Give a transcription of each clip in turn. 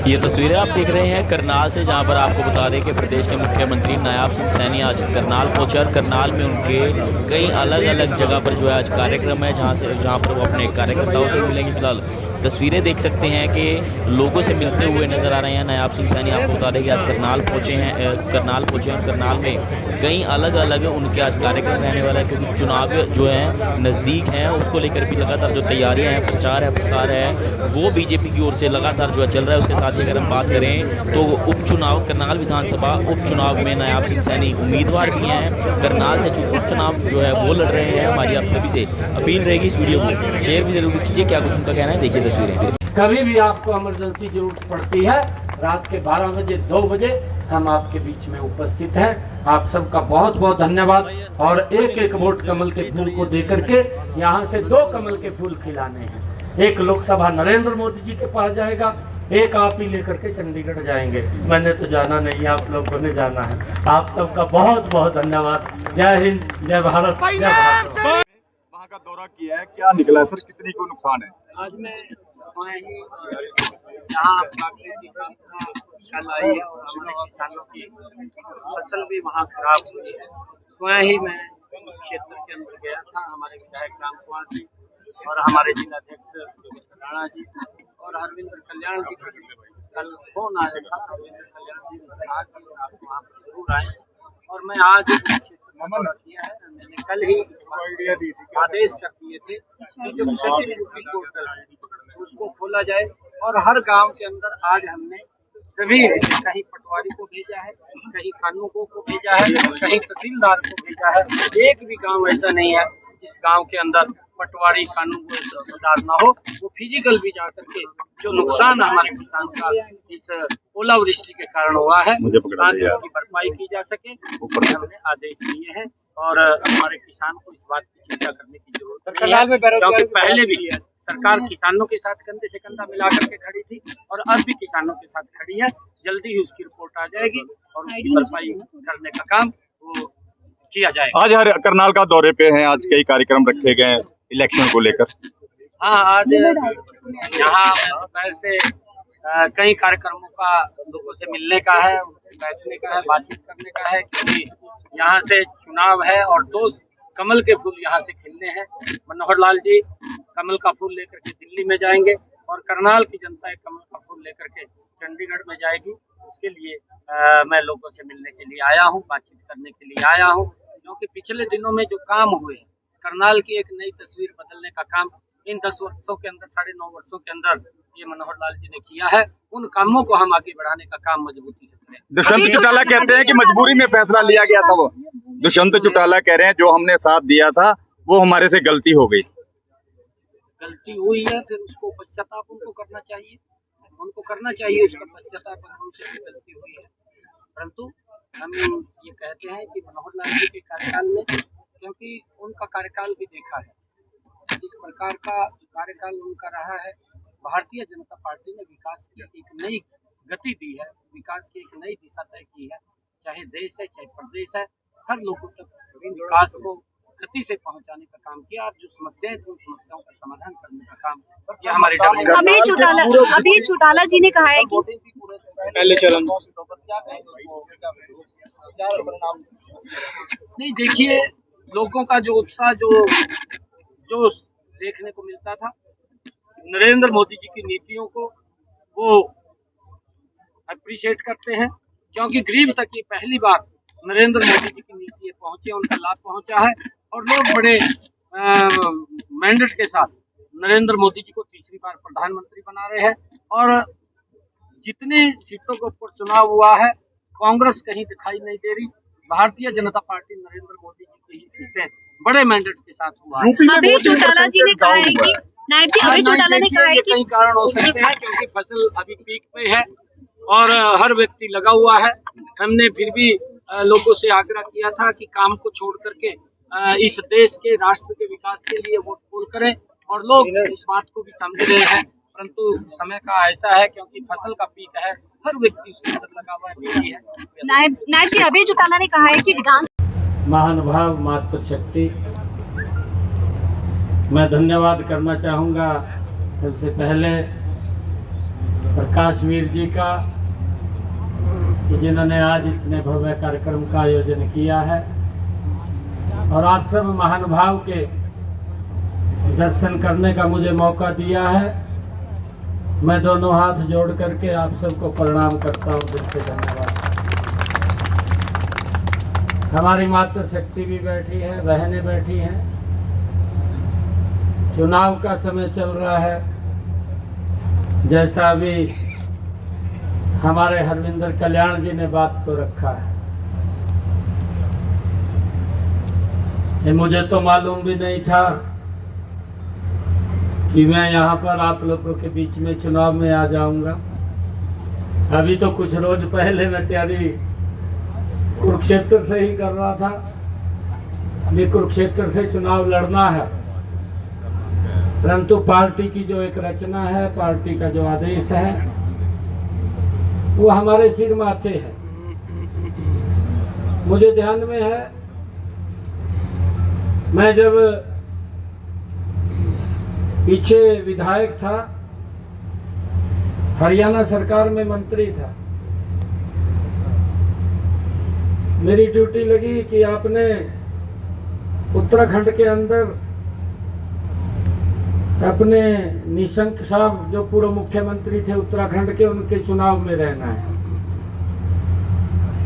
ये तस्वीरें आप देख रहे हैं करनाल से, जहां पर आपको बता दें कि प्रदेश के मुख्यमंत्री नायब सिंह सैनी आज करनाल पहुंचे और करनाल में उनके कई अलग अलग जगह पर जो है आज कार्यक्रम है, जहां पर वो अपने कार्यकर्ताओं से मिलेंगे। फिलहाल तस्वीरें देख सकते हैं कि लोगों से मिलते हुए नज़र आ रहे हैं नायब सिंह सैनी। आपको बता दें कि आज करनाल पहुँचे और करनाल में कई अलग अलग उनके आज कार्यक्रम रहने वाला है, क्योंकि चुनाव जो है नज़दीक हैं, उसको लेकर भी लगातार जो तैयारियाँ हैं, प्रचार है, प्रसार है, वो बीजेपी की ओर से लगातार जो है चल रहा है। उसके साथ ही अगर हम बात करें तो उपचुनाव करनाल विधानसभा उपचुनाव में नायब सिंह सैनी उम्मीदवार भी हैं। करनाल से उपचुनाव जो है वो लड़ रहे हैं। हमारी आप सभी से अपील रहेगी इस वीडियो को शेयर भी जरूर कीजिए। क्या कुछ उनका कहना है, देखिए तस्वीरें। कभी भी आपको इमरजेंसी जरूरत पड़ती है, रात के 12 बजे 2 बजे हम आपके बीच में उपस्थित हैं। आप सबका बहुत बहुत धन्यवाद। और एक एक वोट कमल के फूल को देकर के यहाँ से 2 कमल के फूल खिलाने हैं। एक लोकसभा नरेंद्र मोदी जी के पास जाएगा, एक आप ही लेकर के चंडीगढ़ जाएंगे। मैंने तो जाना नहीं, आप लोगों ने जाना है। आप सबका बहुत बहुत धन्यवाद। जय हिंद, जय भारत, जय भारत। वहाँ का दौरा किया है, क्या निकला है सर, कितनी को नुकसान है? आज मैं स्वयं ही जहाँ कल आई है और हमारे किसानों की फसल भी वहाँ खराब हुई है, स्वयं ही मैं उस क्षेत्र के अंदर गया था। हमारे विधायक राम कुमार जी और हमारे जिलाध्यक्ष राणा जी और हरविंदर कल्याण जी का कल फोन आया था। हरविंदर कल्याण जी ने कहा कि आप वहाँ पर जरूर आए, और मैं आज किया है। मैंने कल ही आदेश कर दिए थे कि जो क्षतिपूर्ति पोर्टल है उसको खोला जाए, और हर गांव के अंदर आज हमने सभी, कहीं पटवारी को भेजा है, कहीं कानूनगो को भेजा है, कहीं तहसीलदार को भेजा है। एक भी गांव ऐसा नहीं है जिस गांव के अंदर पटवारी कानूनगोदार ना हो। वो फिजिकल भी जाकर के जो नुकसान हमारे किसान का इस ओलावृष्टि के कारण हुआ है, ताकि उसकी भरपाई की जा सके, उसके हमने आदेश दिए हैं। और हमारे किसान को इस बात की चिंता करने की जरूरत नहीं है, क्योंकि पहले भी सरकार किसानों के साथ कंधे से कंधा मिला करके खड़ी थी और अब भी किसानों के साथ खड़ी है। जल्दी ही उसकी रिपोर्ट आ जाएगी और उसकी भरपाई करने का काम वो किया जाएगा। आज हर करनाल का दौरे पे हैं, आज कई कार्यक्रम रखे गए हैं इलेक्शन को लेकर। हाँ, आज यहाँ दोपहर से कई कार्यक्रमों का लोगों से मिलने का है, उनसे बैठने का है, बातचीत करने का है, क्योंकि यहाँ से चुनाव है और 2 कमल के फूल यहाँ से खिलने हैं। मनोहर लाल जी कमल का फूल लेकर के दिल्ली में जाएंगे और करनाल की जनता एक कमल का फूल लेकर के चंडीगढ़ में जाएगी। उसके लिए मैं लोगों से मिलने के लिए आया हूँ, बातचीत करने के लिए आया हूँ, क्योंकि पिछले दिनों में जो काम हुए, करनाल की एक नई तस्वीर बदलने का काम इन 10 वर्षों के अंदर, 9.5 वर्षों के अंदर ये मनोहर लाल जी ने किया है। उन कामों को हम आगे बढ़ाने का काम मजबूती से करें। दुष्यंत चौटाला कहते हैं कि मजबूरी में फैसला लिया गया था। वो दुष्यंत चौटाला कह रहे हैं जो हमने साथ दिया था वो हमारे से गलती हो गई। गलती हुई है, फिर उसको पश्चाताप उनको करना चाहिए, उसका पश्चाताप उनसे गलती हुई है। परंतु हम ये कहते हैं कि मनोहर लाल जी के कार्यकाल में, क्योंकि उनका कार्यकाल भी देखा है, जिस प्रकार का कार्यकाल उनका रहा है, भारतीय जनता पार्टी ने विकास की एक नई गति दी है, विकास की एक नई दिशा तय की है। चाहे देश है, चाहे प्रदेश है, हर लोगों तक विकास को गति से पहुंचाने का काम किया। और जो समस्याएं थी, उन समस्याओं का समाधान करने का काम ये हमारे अभी चौटाला जी ने कहा है कि पहले चरण नहीं, देखिए, लोगों का जो उत्साह, जो देखने को मिलता था, नरेंद्र मोदी जी की नीतियों को वो अप्रिशिएट करते हैं, क्योंकि गरीब तक ये पहली बार नरेंद्र मोदी जी की नीति पहुंचे, उनका लाभ पहुंचा है। और लोग बड़े मैंडेट के साथ नरेंद्र मोदी जी को तीसरी बार प्रधानमंत्री बना रहे हैं। और जितनी सीटों के ऊपर चुनाव हुआ है, कांग्रेस कहीं दिखाई नहीं दे रही। भारतीय जनता पार्टी, नरेंद्र मोदी जी की ही सीटें बड़े मैंडेट के साथ हुआ है। अभी चौटाला जी ने कहा है कि नायब जी, अभी चौटाला ने कहा है कि कई कारण हो सकते हैं, क्योंकि फसल अभी पीक पे है और हर व्यक्ति लगा हुआ है। हमने फिर भी लोगों से आग्रह किया था कि काम को छोड़ करके इस देश के, राष्ट्र के विकास के लिए वोट पोल करें, और लोग उस बात को भी समझ रहे हैं। परंतु समय का ऐसा है, क्योंकि फसल का पीक है, हर व्यक्ति उसके अंदर लगा हुआ है। नायब जी, अभी चौटाला ने कहा है कि विधान महानुभाव मातृशक्ति, मैं धन्यवाद करना चाहूँगा सबसे पहले प्रकाशवीर जी का, कि जिन्होंने आज इतने भव्य कार्यक्रम का आयोजन किया है, और आप सब महानुभाव के दर्शन करने का मुझे मौका दिया है। मैं दोनों हाथ जोड़ करके आप सबको प्रणाम करता हूँ, दिल से धन्यवाद। हमारी मातृ शक्ति भी बैठी है, बहनें बैठी हैं। चुनाव का समय चल रहा है, जैसा अभी हमारे हरविंदर कल्याण जी ने बात को रखा है। ये मुझे तो मालूम भी नहीं था कि मैं यहाँ पर आप लोगों के बीच में चुनाव में आ जाऊंगा। अभी तो कुछ रोज पहले मैं तैयारी कुरुक्षेत्र से ही कर रहा था। ये कुरुक्षेत्र से चुनाव लड़ना है, परंतु पार्टी की जो एक रचना है, पार्टी का जो आदेश है, वो हमारे सिर माथे है। मुझे ध्यान में है, मैं जब पीछे विधायक था, हरियाणा सरकार में मंत्री था, मेरी ड्यूटी लगी कि आपने उत्तराखंड के अंदर अपने निशंक साहब जो पूर्व मुख्यमंत्री थे उत्तराखंड के, उनके चुनाव में रहना है।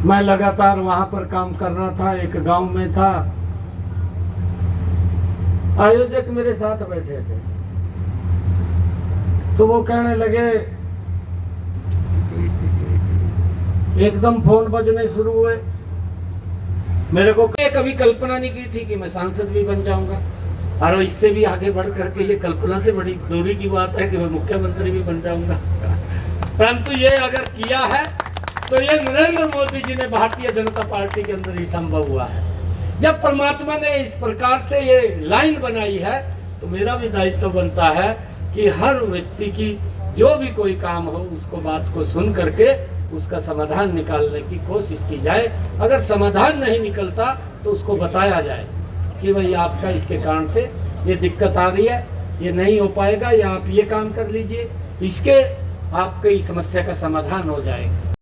मैं लगातार वहां पर काम कर रहा था, एक गांव में था। आयोजक मेरे साथ बैठे थे, तो वो कहने लगे, एकदम फोन बजने शुरू हुए। मेरे को कभी कल्पना नहीं की थी कि मैं सांसद भी बन जाऊंगा, और इससे भी आगे बढ़ करके ये कल्पना से बड़ी दूरी की बात है कि मैं मुख्यमंत्री भी बन जाऊंगा। परंतु ये अगर किया है तो ये नरेंद्र मोदी जी ने, भारतीय जनता पार्टी के अंदर ही संभव हुआ है। जब परमात्मा ने इस प्रकार से ये लाइन बनाई है, तो मेरा भी दायित्व बनता है कि हर व्यक्ति की जो भी कोई काम हो, उसको बात को सुन करके उसका समाधान निकालने की कोशिश की जाए। अगर समाधान नहीं निकलता तो उसको बताया जाए कि भाई आपका इसके कारण से ये दिक्कत आ रही है, ये नहीं हो पाएगा, या आप ये काम कर लीजिए, इसके आपकी समस्या का समाधान हो जाएगा।